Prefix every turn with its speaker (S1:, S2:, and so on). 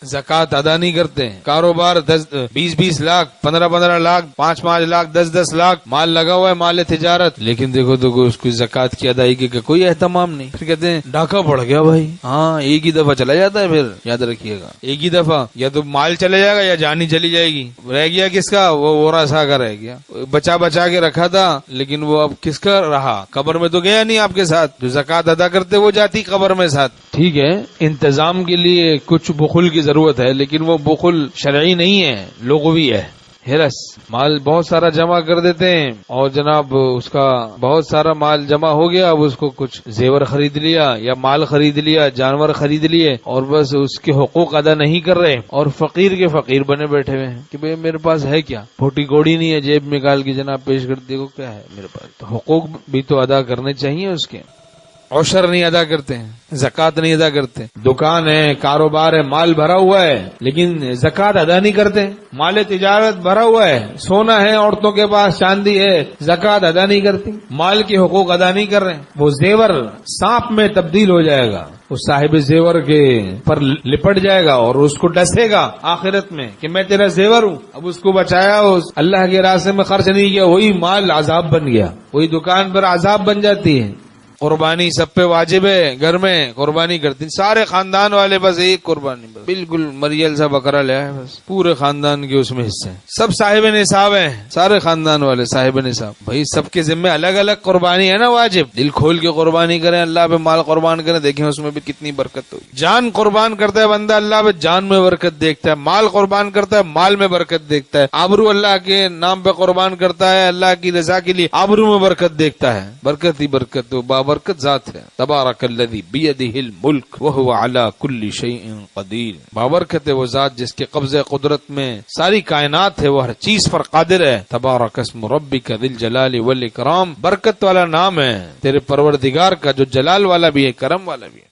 S1: زکوٰۃ ادا نہیں کرتے ہیں، کاروبار 20 لاکھ 15 لاکھ 5 لاکھ 10 لاکھ مال لگا ہوا ہے، مال تجارت، لیکن دیکھو تو اس کی زکوٰۃ کی ادائیگی کا کوئی اہتمام نہیں. پھر کہتے ہیں ڈاکہ پڑ گیا بھائی. ہاں ایک ہی دفعہ چلا جاتا ہے، پھر یاد رکھیے گا ایک ہی دفعہ یا تو مال چلے جائے گا یا جانی چلی جائے گی. رہ گیا کس کا؟ وہ ورثہ کا رہ گیا، بچا کے رکھا تھا، لیکن وہ اب کس کا رہا؟ قبر میں تو گیا نہیں آپ کے ساتھ. جو زکوٰۃ ادا کرتے وہ جاتی قبر میں ساتھ. ٹھیک ہے، انتظام کے لیے کچھ بخل کی ضرورت ہے، لیکن وہ بخل شرعی نہیں ہے، لغوی ہے. ہرس مال بہت سارا جمع کر دیتے ہیں اور جناب اس کا بہت سارا مال جمع ہو گیا، اب اس کو کچھ زیور خرید لیا یا مال خرید لیا، جانور خرید لیے اور بس اس کے حقوق ادا نہیں کر رہے، اور فقیر کے فقیر بنے بیٹھے ہوئے ہیں کہ بھئی میرے پاس ہے کیا، پھوٹی کوڑی نہیں ہے جیب میں نکال کے جناب پیش کر دیکھو کیا ہے میرے پاس. تو حقوق بھی تو ادا کرنے چاہیے اس کے. عشر نہیں ادا کرتے ہیں، زکوٰۃ نہیں ادا کرتے. دکان ہے، کاروبار ہے، مال بھرا ہوا ہے لیکن زکوٰۃ ادا نہیں کرتے. مال تجارت بھرا ہوا ہے، سونا ہے عورتوں کے پاس، چاندی ہے، زکوٰۃ ادا نہیں کرتی، مال کے حقوق ادا نہیں کر رہے. وہ زیور سانپ میں تبدیل ہو جائے گا، اس صاحب زیور کے پر لپٹ جائے گا اور اس کو ڈسے گا آخرت میں کہ میں تیرا زیور ہوں. اب اس کو بچایا، اس اللہ کے راستے میں خرچ نہیں کیا، وہی مال عذاب بن گیا، وہی دکان پر عذاب بن جاتی ہے. قربانی سب پہ واجب ہے، گھر میں قربانی کرتی سارے خاندان والے، بس ایک قربانی، بس بالکل مریل سا بکرا لیا ہے، بس پورے خاندان کے اس میں حصے، سب صاحب نصاب ہیں، سارے خاندان والے صاحب نصاب. بھائی سب کے ذمہ الگ الگ قربانی ہے نا واجب. دل کھول کے قربانی کریں، اللہ پہ مال قربان کریں، دیکھیں اس میں بھی کتنی برکت ہوگی. جان قربان کرتا ہے بندہ، اللہ پہ جان میں برکت دیکھتا ہے. مال قربان کرتا ہے، مال میں برکت دیکھتا ہے. آبرو اللہ کے نام پہ قربان کرتا ہے، اللہ کی رضا کے لیے آبرو میں برکت دیکھتا ہے. برکت ہی برکت، تو بابرکت ذات ہے. تبارک الذی بیدہ الملک وہو علی کل شیء قدیر. بابرکت ہے وہ ذات جس کے قبضہ قدرت میں ساری کائنات ہے، وہ ہر چیز پر قادر ہے. تبارک اسم ربک ذی الجلال والاکرام. برکت والا نام ہے تیرے پروردگار کا جو جلال والا بھی ہے، کرم والا بھی ہے.